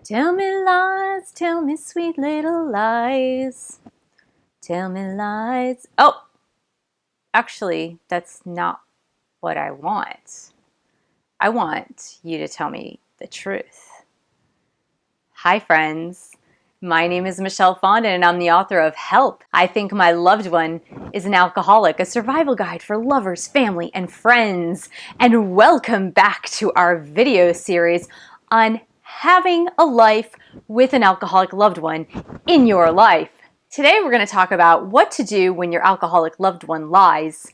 Tell me sweet little lies. Tell me lies. Oh, actually, that's not what I want. I want you to tell me the truth. Hi, friends. My name is Michelle Fondin, and I'm the author of Help! I Think My Loved One is an Alcoholic, a survival guide for lovers, family, and friends. And welcome back to our video series on having a life with an alcoholic loved one in your life. Today we're going to talk about what to do when your alcoholic loved one lies.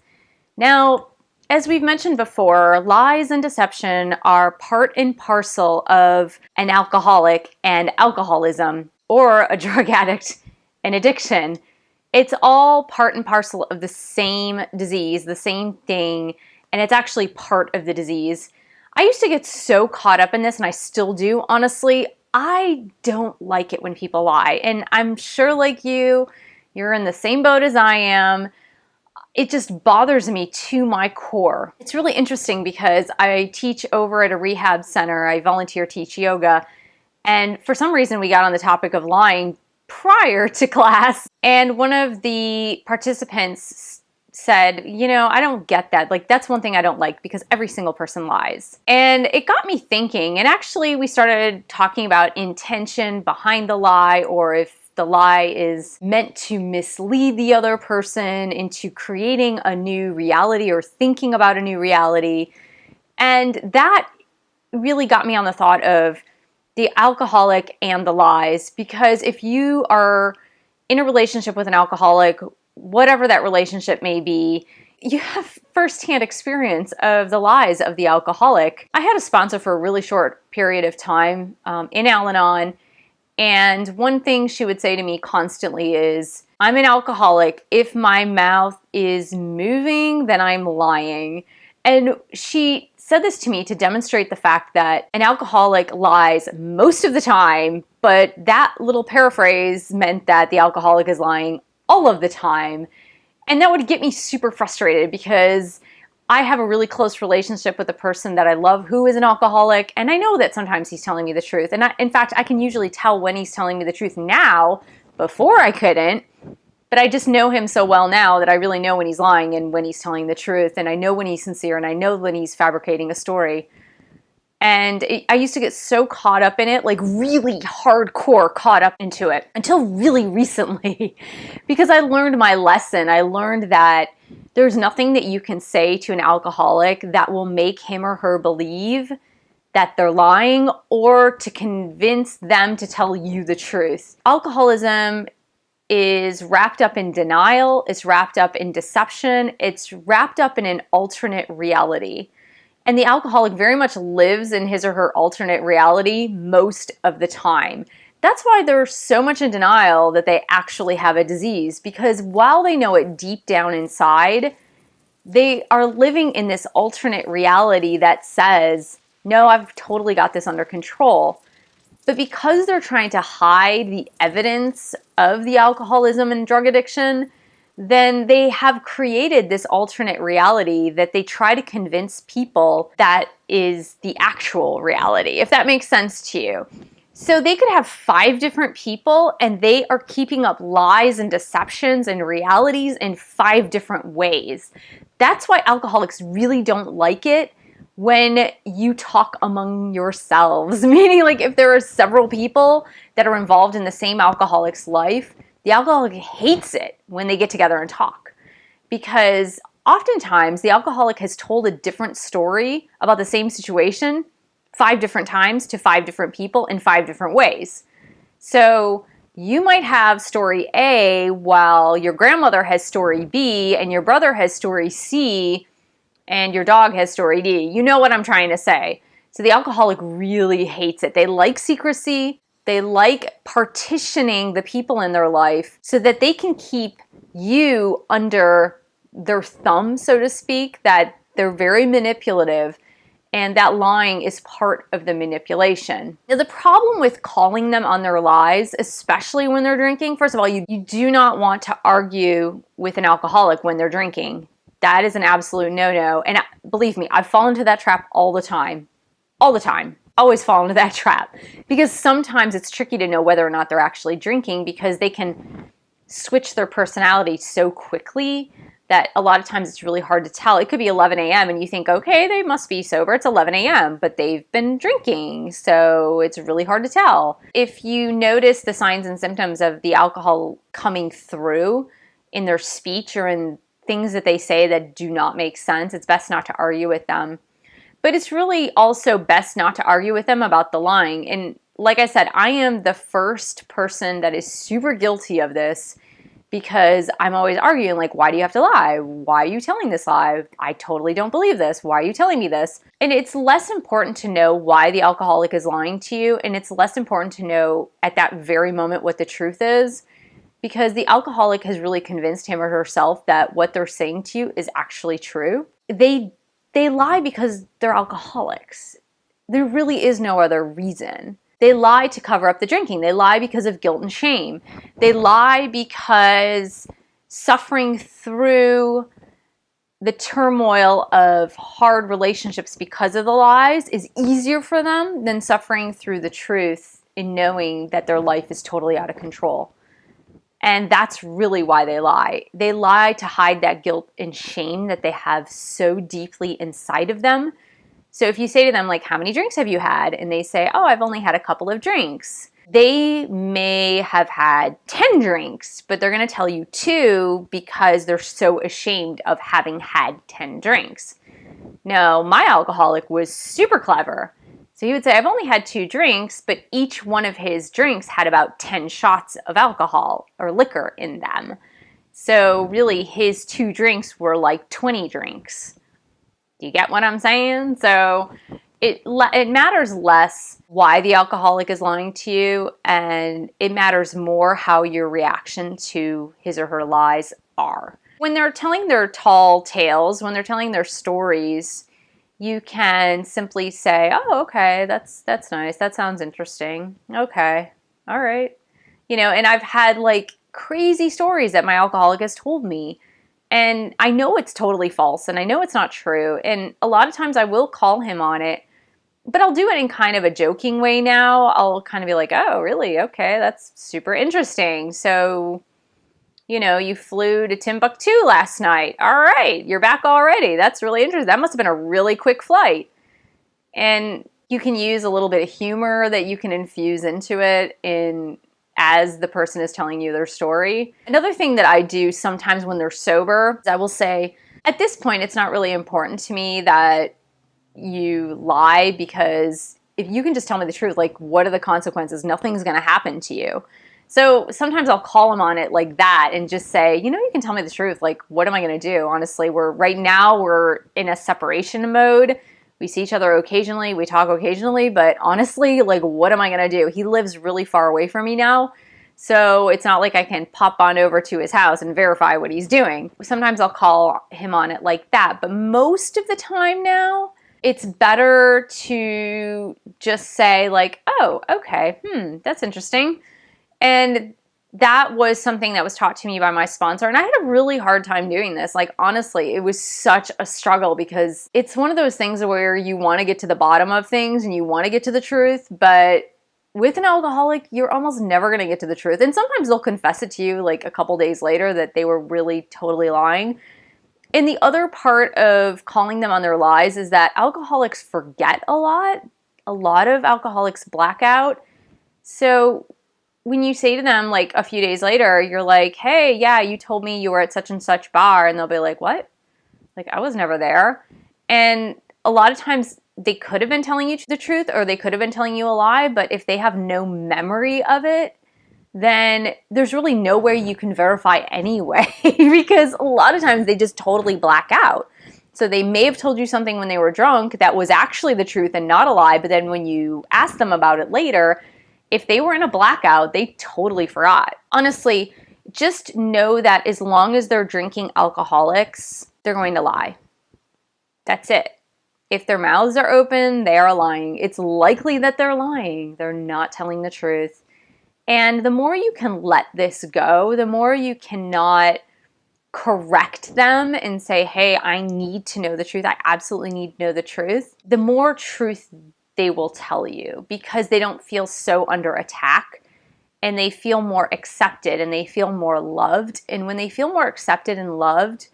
Now, as we've mentioned before, lies and deception are part and parcel of an alcoholic and alcoholism, or a drug addict and addiction. It's all part and parcel of the same disease, the same thing, and it's actually part of the disease. I used to get so caught up in this, and I still do, honestly. I don't like it when people lie, and I'm sure like you're in the same boat as I am. It just bothers me to my core. It's really interesting because I teach over at a rehab center. I volunteer teach yoga. And for some reason, we got on the topic of lying prior to class. And one of the participants said, I don't get that. Like, that's one thing I don't like because every single person lies. And it got me thinking. And actually, we started talking about intention behind the lie, or if the lie is meant to mislead the other person into creating a new reality or thinking about a new reality. And that really got me on the thought of the alcoholic and the lies, because if you are in a relationship with an alcoholic, whatever that relationship may be, you have firsthand experience of the lies of the alcoholic. I had a sponsor for a really short period of time in Al-Anon. And one thing she would say to me constantly is, I'm an alcoholic. If my mouth is moving, then I'm lying. And she said this to me to demonstrate the fact that an alcoholic lies most of the time, but that little paraphrase meant that the alcoholic is lying all of the time. And that would get me super frustrated because I have a really close relationship with a person that I love who is an alcoholic, and I know that sometimes he's telling me the truth. And in fact, I can usually tell when he's telling me the truth now. Before I couldn't, but I just know him so well now that I really know when he's lying and when he's telling the truth, and I know when he's sincere, and I know when he's fabricating a story. And I used to get so caught up in it, like really hardcore caught up into it, until really recently, because I learned my lesson. I learned that there's nothing that you can say to an alcoholic that will make him or her believe that they're lying or to convince them to tell you the truth. Alcoholism is wrapped up in denial, it's wrapped up in deception, it's wrapped up in an alternate reality. And the alcoholic very much lives in his or her alternate reality most of the time. That's why they're so much in denial that they actually have a disease, because while they know it deep down inside, they are living in this alternate reality that says, no, I've totally got this under control. But because they're trying to hide the evidence of the alcoholism and drug addiction, then they have created this alternate reality that they try to convince people that is the actual reality, if that makes sense to you. So they could have 5 different people and they are keeping up lies and deceptions and realities in 5 different ways. That's why alcoholics really don't like it when you talk among yourselves, meaning like if there are several people that are involved in the same alcoholic's life, the alcoholic hates it when they get together and talk, because oftentimes the alcoholic has told a different story about the same situation 5 different times to 5 different people in 5 different ways. So you might have story A while your grandmother has story B and your brother has story C and your dog has story D. You know what I'm trying to say. So the alcoholic really hates it. They like secrecy. They like partitioning the people in their life so that they can keep you under their thumb, so to speak, that they're very manipulative, and that lying is part of the manipulation. Now, the problem with calling them on their lies, especially when they're drinking, first of all, you do not want to argue with an alcoholic when they're drinking. That is an absolute no-no. And believe me, I've fallen into that trap all the time. All the time. always fall into that trap, because sometimes it's tricky to know whether or not they're actually drinking, because they can switch their personality so quickly that a lot of times it's really hard to tell. It could be 11 a.m. and you think, okay, they must be sober. It's 11 a.m., but they've been drinking, so it's really hard to tell. If you notice the signs and symptoms of the alcohol coming through in their speech or in things that they say that do not make sense, it's best not to argue with them. But it's really also best not to argue with them about the lying. And like I said, I am the first person that is super guilty of this, because I'm always arguing, like, why do you have to lie? Why are you telling this lie? I totally don't believe this. Why are you telling me this? And it's less important to know why the alcoholic is lying to you, and it's less important to know at that very moment what the truth is, because the alcoholic has really convinced him or herself that what they're saying to you is actually true. They lie because they're alcoholics. There really is no other reason. They lie to cover up the drinking. They lie because of guilt and shame. They lie because suffering through the turmoil of hard relationships because of the lies is easier for them than suffering through the truth in knowing that their life is totally out of control. And that's really why they lie. They lie to hide that guilt and shame that they have so deeply inside of them. So if you say to them, like, how many drinks have you had? And they say, oh, I've only had a couple of drinks. They may have had 10 drinks, but they're going to tell you 2 because they're so ashamed of having had 10 drinks. No, my alcoholic was super clever. So he would say, I've only had 2 drinks, but each one of his drinks had about 10 shots of alcohol or liquor in them. So really his 2 drinks were like 20 drinks. Do you get what I'm saying? So it matters less why the alcoholic is lying to you, and it matters more how your reaction to his or her lies are. When they're telling their tall tales, when they're telling their stories, you can simply say, oh, okay, that's nice. That sounds interesting. Okay. All right. You know, and I've had like crazy stories that my alcoholic has told me. And I know it's totally false, and I know it's not true. And a lot of times I will call him on it, but I'll do it in kind of a joking way now. I'll kind of be like, oh, really? Okay, that's super interesting. So, you know, you flew to Timbuktu last night. All right, you're back already. That's really interesting. That must have been a really quick flight. And you can use a little bit of humor that you can infuse into it as the person is telling you their story. Another thing that I do sometimes when they're sober is I will say, at this point, it's not really important to me that you lie, because if you can just tell me the truth, like, what are the consequences? Nothing's going to happen to you. So sometimes I'll call them on it like that and just say, you know, you can tell me the truth. Like, what am I going to do? Honestly, right now we're in a separation mode. We see each other occasionally, we talk occasionally, but honestly, like, what am I going to do? He lives really far away from me now, so it's not like I can pop on over to his house and verify what he's doing. Sometimes I'll call him on it like that, but most of the time now, it's better to just say like, oh, okay, that's interesting. And that was something that was taught to me by my sponsor, and I had a really hard time doing this. Like, honestly, it was such a struggle, because it's one of those things where you want to get to the bottom of things and you want to get to the truth, but with an alcoholic, you're almost never going to get to the truth. And sometimes they'll confess it to you like a couple days later that they were really totally lying. And the other part of calling them on their lies is that alcoholics forget a lot. A lot of alcoholics black out. So when you say to them, like, a few days later, you're like, hey, yeah, you told me you were at such and such bar. And they'll be like, what? Like, I was never there. And a lot of times they could have been telling you the truth, or they could have been telling you a lie. But if they have no memory of it, then there's really no way you can verify anyway, because a lot of times they just totally black out. So they may have told you something when they were drunk that was actually the truth and not a lie, but then when you ask them about it later, if they were in a blackout, they totally forgot. Honestly, just know that as long as they're drinking alcoholics, they're going to lie. That's it. If their mouths are open, they are lying. It's likely that they're lying. They're not telling the truth. And the more you can let this go, the more you cannot correct them and say, hey, I need to know the truth. I absolutely need to know the truth. The more truth they will tell you, because they don't feel so under attack, and they feel more accepted and they feel more loved. And when they feel more accepted and loved,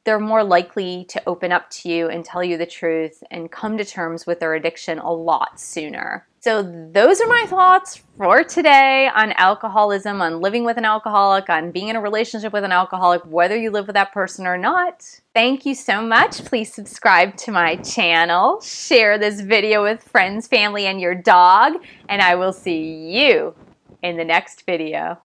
they're more likely to open up to you and tell you the truth and come to terms with their addiction a lot sooner. So those are my thoughts for today on alcoholism, on living with an alcoholic, on being in a relationship with an alcoholic, whether you live with that person or not. Thank you so much. Please subscribe to my channel. Share this video with friends, family, and your dog. And I will see you in the next video.